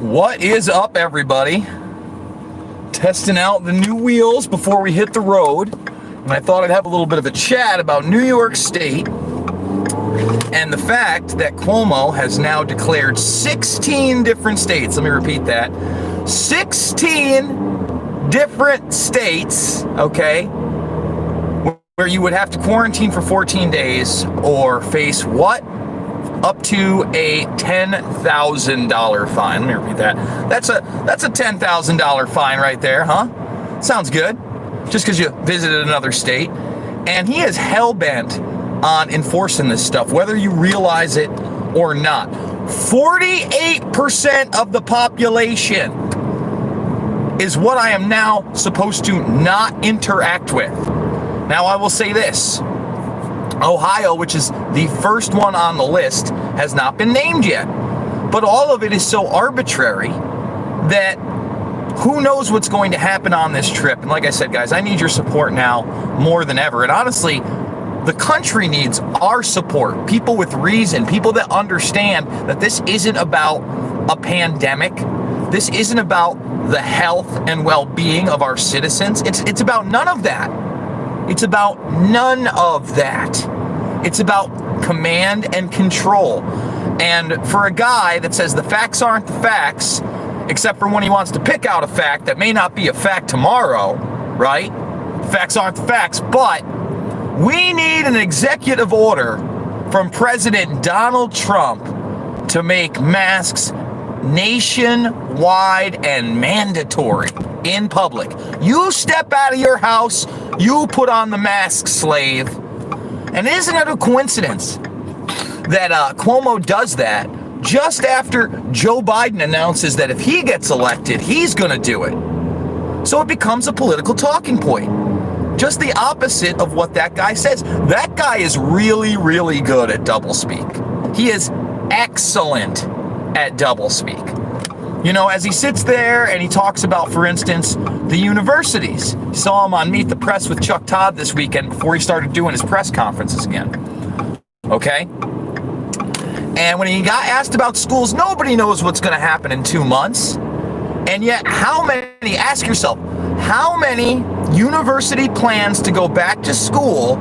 What is up, everybody? Testing out the new wheels before we hit the road. And I thought I'd have a little bit of a chat about New York State and the fact that Cuomo has now declared 16 different states. Let me repeat that. 16 different states, okay, where you would have to quarantine for 14 days or face what? Up to a $10,000 fine. Let me repeat that. That's a $10,000 fine right there, huh? Sounds good. Just because you visited another state. And he is hell-bent on enforcing this stuff, whether you realize it or not. 48% of the population is what I am now supposed to not interact with. Now, I will say this. Ohio, which is the first one on the list, has not been named yet. But all of it is so arbitrary that who knows what's going to happen on this trip. And like I said, guys, I need your support now more than ever. And honestly, the country needs our support. People with reason, people that understand that this isn't about a pandemic. This isn't about the health and well-being of our citizens. It's about none of that. It's about none of that. It's about command and control. And for a guy that says the facts aren't the facts, except for when he wants to pick out a fact that may not be a fact tomorrow, right? Facts aren't the facts, but we need an executive order from President Donald Trump to make masks nationwide and mandatory in public. You step out of your house, you put on the mask, slave. And isn't it a coincidence that Cuomo does that just after Joe Biden announces that if he gets elected, he's going to do it? So it becomes a political talking point. Just the opposite of what that guy says. That guy is really, really good at doublespeak. He is excellent at doublespeak. You know, as he sits there and he talks about, for instance, the universities. You saw him on Meet the Press with Chuck Todd this weekend before he started doing his press conferences again. Okay? And when he got asked about schools, nobody knows what's going to happen in 2 months. And yet, ask yourself, how many university plans to go back to school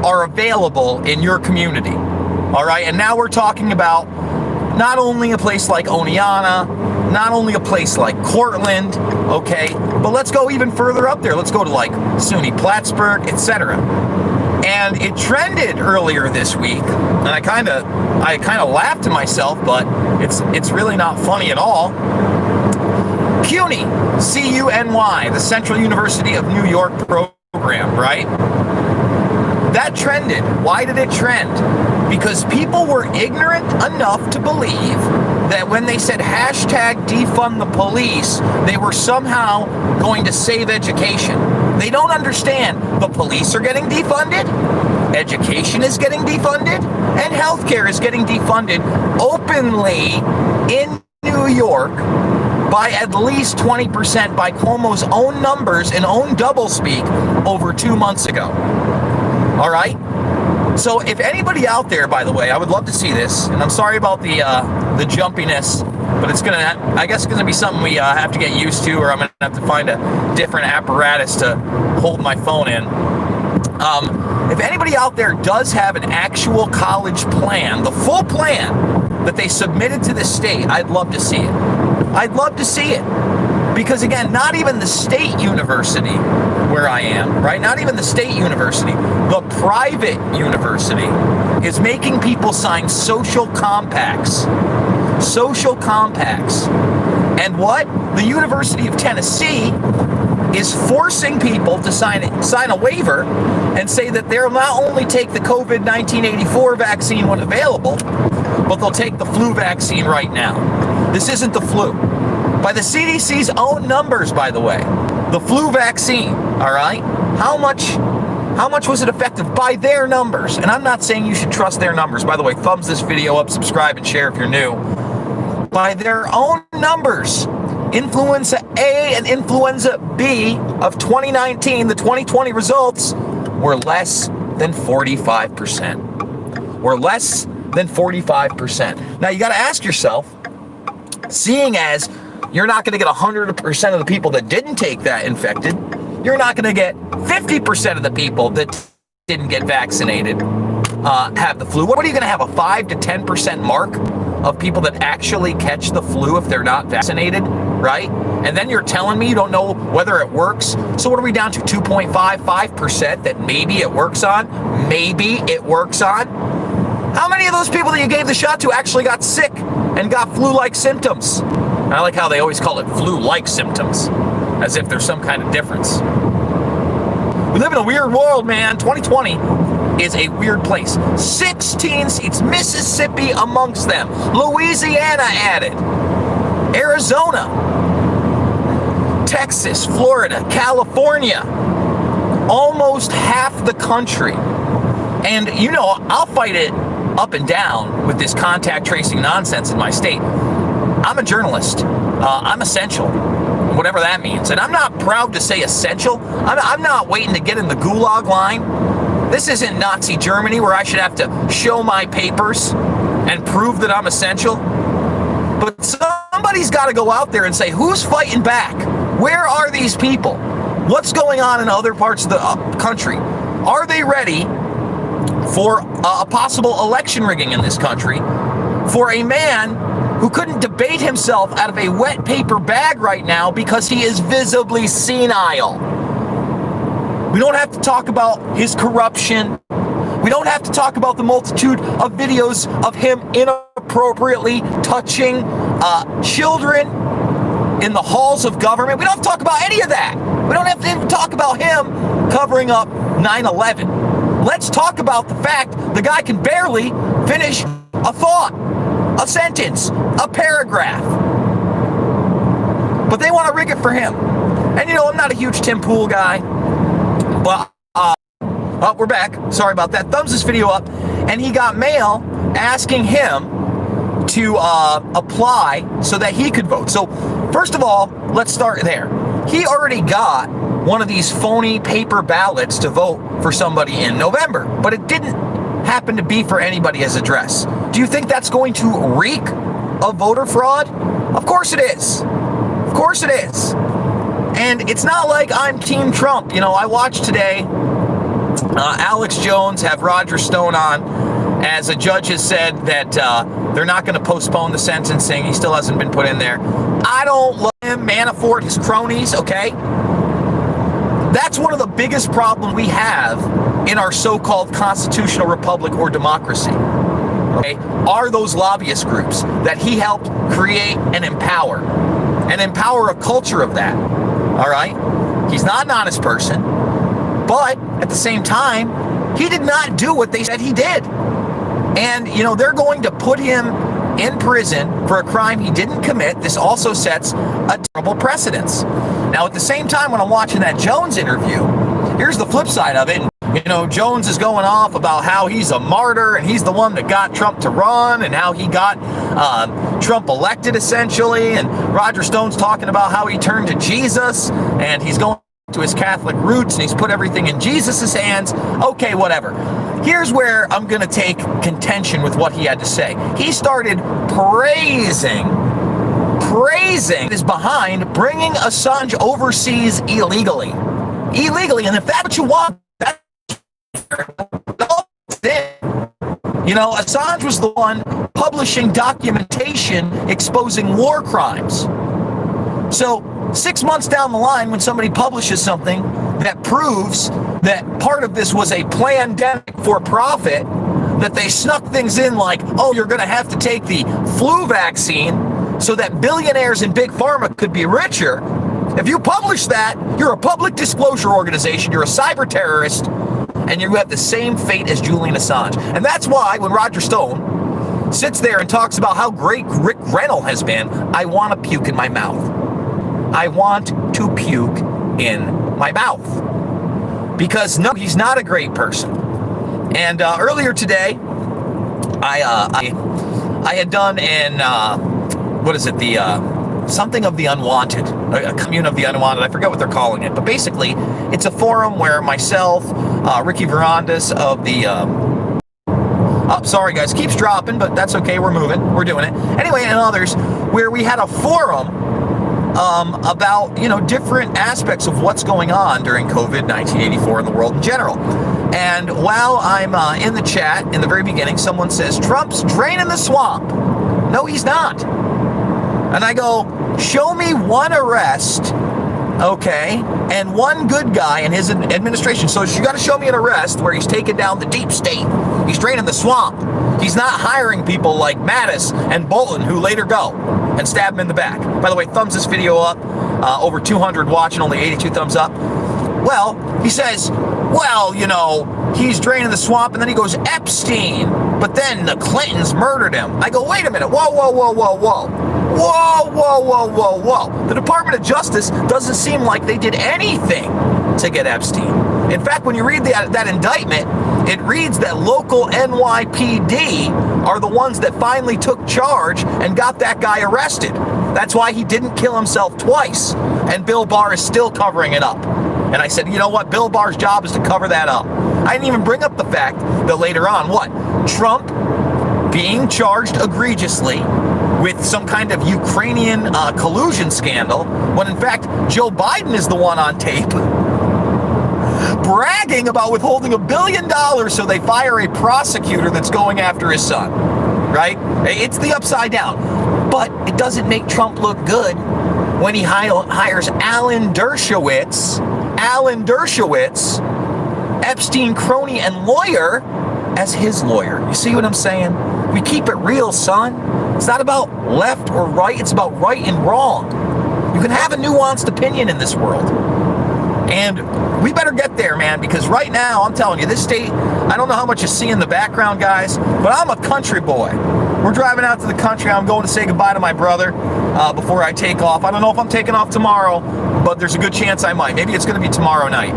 are available in your community? All right? And now we're talking about not only a place like Oneonta, not only a place like Cortland, okay, but let's go even further up there. Let's go to like SUNY Plattsburgh, etc. And it trended earlier this week, and I kind of laughed to myself, but it's really not funny at all. CUNY, C-U-N-Y, the Central University of New York program, right? That trended. Why did it trend? Because people were ignorant enough to believe that when they said hashtag defund the police, they were somehow going to save education. They don't understand the police are getting defunded, education is getting defunded, and healthcare is getting defunded openly in New York by at least 20% by Cuomo's own numbers and own doublespeak over 2 months ago. All right? So if anybody out there, by the way, I would love to see this, and I'm sorry about the jumpiness, but it's I guess it's gonna be something we have to get used to, or I'm gonna have to find a different apparatus to hold my phone in. If anybody out there does have an actual college plan, the full plan that they submitted to the state, I'd love to see it. I'd love to see it. Because again, not even the state university where I am, right? Not even the state university, the private university is making people sign social compacts. Social compacts. And what? The University of Tennessee is forcing people to sign a waiver and say that they'll not only take the COVID-19 84 vaccine when available, but they'll take the flu vaccine right now. This isn't the flu. By the CDC's own numbers, by the way, the flu vaccine, all right? How much was it effective by their numbers? And I'm not saying you should trust their numbers. By the way, thumbs this video up, subscribe, and share if you're new. By their own numbers, influenza A and influenza B of 2019, the 2020 results, were less than 45%. Were less than 45%. Now, you got to ask yourself, seeing as You're not going to get 100% of the people that didn't take that infected. You're not going to get 50% of the people that didn't get vaccinated have the flu. What are you going to have, a 5 to 10% mark of people that actually catch the flu if they're not vaccinated, right? And then you're telling me you don't know whether it works. So what are we down to, 2.55% that maybe it works on? Maybe it works on? How many of those people that you gave the shot to actually got sick and got flu-like symptoms? And I like how they always call it flu-like symptoms, as if there's some kind of difference. We live in a weird world, man. 2020 is a weird place. 16 seats, Mississippi amongst them, Louisiana added, Arizona, Texas, Florida, California, almost half the country. And you know, I'll fight it up and down with this contact tracing nonsense in my state. I'm a journalist. I'm essential, whatever that means. And I'm not proud to say essential. I'm not waiting to get in the gulag line. This isn't Nazi Germany where I should have to show my papers and prove that I'm essential. But somebody's got to go out there and say, who's fighting back? Where are these people? What's going on in other parts of the country? Are they ready for a possible election rigging in this country for a man who couldn't debate himself out of a wet paper bag right now because he is visibly senile? We don't have to talk about his corruption. We don't have to talk about the multitude of videos of him inappropriately touching children in the halls of government. We don't have to talk about any of that. We don't have to even talk about him covering up 9/11. Let's talk about the fact the guy can barely finish a thought, a sentence, a paragraph. But they want to rig it for him. And you know, I'm not a huge Tim Pool guy, but oh, we're back. Sorry about that. Thumbs this video up, and he got mail asking him to apply so that he could vote. So first of all, let's start there. He already got one of these phony paper ballots to vote for somebody in November, but it didn't happen to be for anybody's address. Do you think that's going to reek of voter fraud? Of course it is. Of course it is. And it's not like I'm Team Trump. You know, I watched today Alex Jones have Roger Stone on, as a judge has said that they're not going to postpone the sentencing. He still hasn't been put in there. I don't love him, Manafort, his cronies, okay? That's one of the biggest problems we have in our so-called constitutional republic or democracy, okay? Are those lobbyist groups that he helped create and empower a culture of that, all right? He's not an honest person, but at the same time, he did not do what they said he did. And, you know, they're going to put him in prison for a crime he didn't commit. This also sets a terrible precedence. Now, at the same time, when I'm watching that Jones interview, here's the flip side of it. You know, Jones is going off about how he's a martyr and he's the one that got Trump to run and how he got Trump elected, essentially. And Roger Stone's talking about how he turned to Jesus and he's going to his Catholic roots and he's put everything in Jesus's hands. Okay, whatever. Here's where I'm going to take contention with what he had to say. He started praising is behind bringing Assange overseas illegally. And if that's what you want, that's it. You know, Assange was the one publishing documentation exposing war crimes. So 6 months down the line, when somebody publishes something that proves that part of this was a pandemic for profit, that they snuck things in like, oh, you're going to have to take the flu vaccine so that billionaires and big pharma could be richer. If you publish that, you're a public disclosure organization, you're a cyber terrorist, and you have the same fate as Julian Assange. And that's why when Roger Stone sits there and talks about how great Rick Reynolds has been, I want to puke in my mouth. I want to puke in my mouth. Because no, he's not a great person. And earlier today, I had done an something of the Unwanted, a commune of the Unwanted. I forget what they're calling it, but basically, it's a forum where myself, Ricky Verandas of the sorry guys, keeps dropping, but that's okay. We're moving. We're doing it anyway, and others, where we had a forum about, different aspects of what's going on during COVID 1984 in the world in general. And while I'm in the chat, in the very beginning, someone says, Trump's draining the swamp. No, he's not. And I go, show me one arrest, okay, and one good guy in his administration. So you got to show me an arrest where he's taking down the deep state. He's draining the swamp. He's not hiring people like Mattis and Bolton who later go and stab him in the back. By the way, thumbs this video up. Over 200 watching, only 82 thumbs up. Well, he says, well, he's draining the swamp, and then he goes, Epstein. But then the Clintons murdered him. I go, wait a minute. Whoa, whoa, whoa, whoa, whoa. Whoa, whoa, whoa, whoa, whoa. The Department of Justice doesn't seem like they did anything to get Epstein. In fact, when you read that indictment, it reads that local NYPD are the ones that finally took charge and got that guy arrested. That's why he didn't kill himself twice. And Bill Barr is still covering it up. And I said, you know what? Bill Barr's job is to cover that up. I didn't even bring up the fact that later on, Trump being charged egregiously with some kind of Ukrainian collusion scandal, when in fact Joe Biden is the one on tape bragging about withholding $1 billion so they fire a prosecutor that's going after his son, right? It's the upside down. But it doesn't make Trump look good when he hires Alan Dershowitz, Epstein crony and lawyer, as his lawyer. You see what I'm saying? We keep it real, son. It's not about left or right. It's about right and wrong. You can have a nuanced opinion in this world. And we better get there, man, because right now, I'm telling you, this state, I don't know how much you see in the background, guys, but I'm a country boy. We're driving out to the country. I'm going to say goodbye to my brother before I take off. I don't know if I'm taking off tomorrow, but there's a good chance I might. Maybe it's going to be tomorrow night.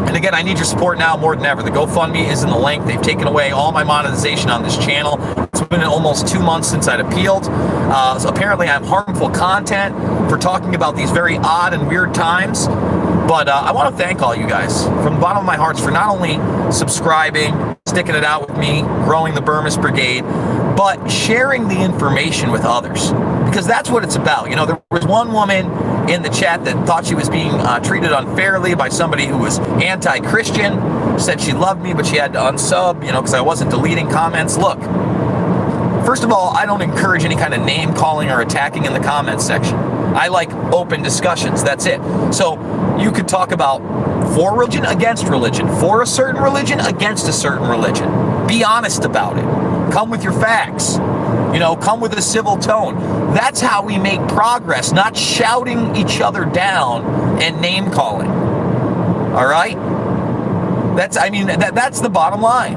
And again, I need your support now more than ever. The GoFundMe is in the link. They've taken away all my monetization on this channel. It's been almost 2 months since I'd appealed. So apparently I'm harmful content for talking about these very odd and weird times. But I want to thank all you guys from the bottom of my heart for not only subscribing, sticking it out with me, growing the Burmese Brigade, but sharing the information with others. Because that's what it's about. There was one woman in the chat that thought she was being treated unfairly by somebody who was anti-Christian, said she loved me, but she had to unsub, because I wasn't deleting comments. Look, first of all, I don't encourage any kind of name calling or attacking in the comments section. I like open discussions, that's it. So you could talk about for religion, against religion, for a certain religion, against a certain religion. Be honest about it. Come with your facts. Come with a civil tone. That's how we make progress, not shouting each other down and name calling. All right? That's the bottom line.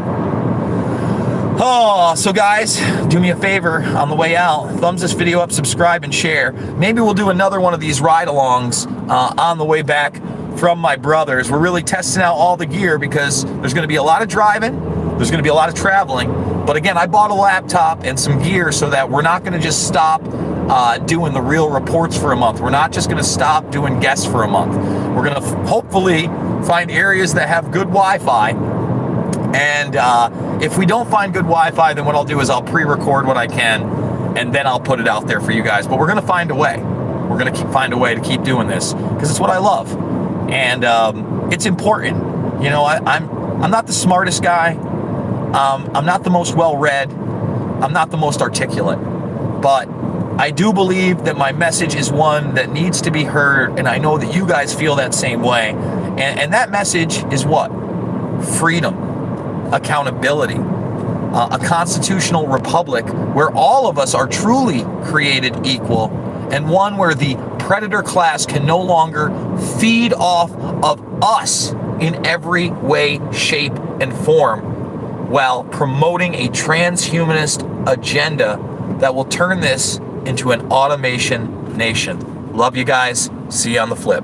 Oh, so guys, do me a favor on the way out. Thumbs this video up, subscribe, and share. Maybe we'll do another one of these ride-alongs on the way back from my brother's. We're really testing out all the gear because there's going to be a lot of driving. There's going to be a lot of traveling. But again, I bought a laptop and some gear so that we're not going to just stop doing the real reports for a month. We're not just going to stop doing guests for a month. We're going to hopefully find areas that have good Wi-Fi. And if we don't find good Wi-Fi, then what I'll do is I'll pre-record what I can, and then I'll put it out there for you guys. But we're going to find a way. We're going to find a way to keep doing this because it's what I love. And it's important. I'm not the smartest guy. I'm not the most well-read. I'm not the most articulate. But I do believe that my message is one that needs to be heard, and I know that you guys feel that same way. And that message is what? Freedom, accountability, a constitutional republic where all of us are truly created equal, and one where the predator class can no longer feed off of us in every way, shape, and form, while promoting a transhumanist agenda that will turn this into an automation nation. Love you guys. See you on the flip.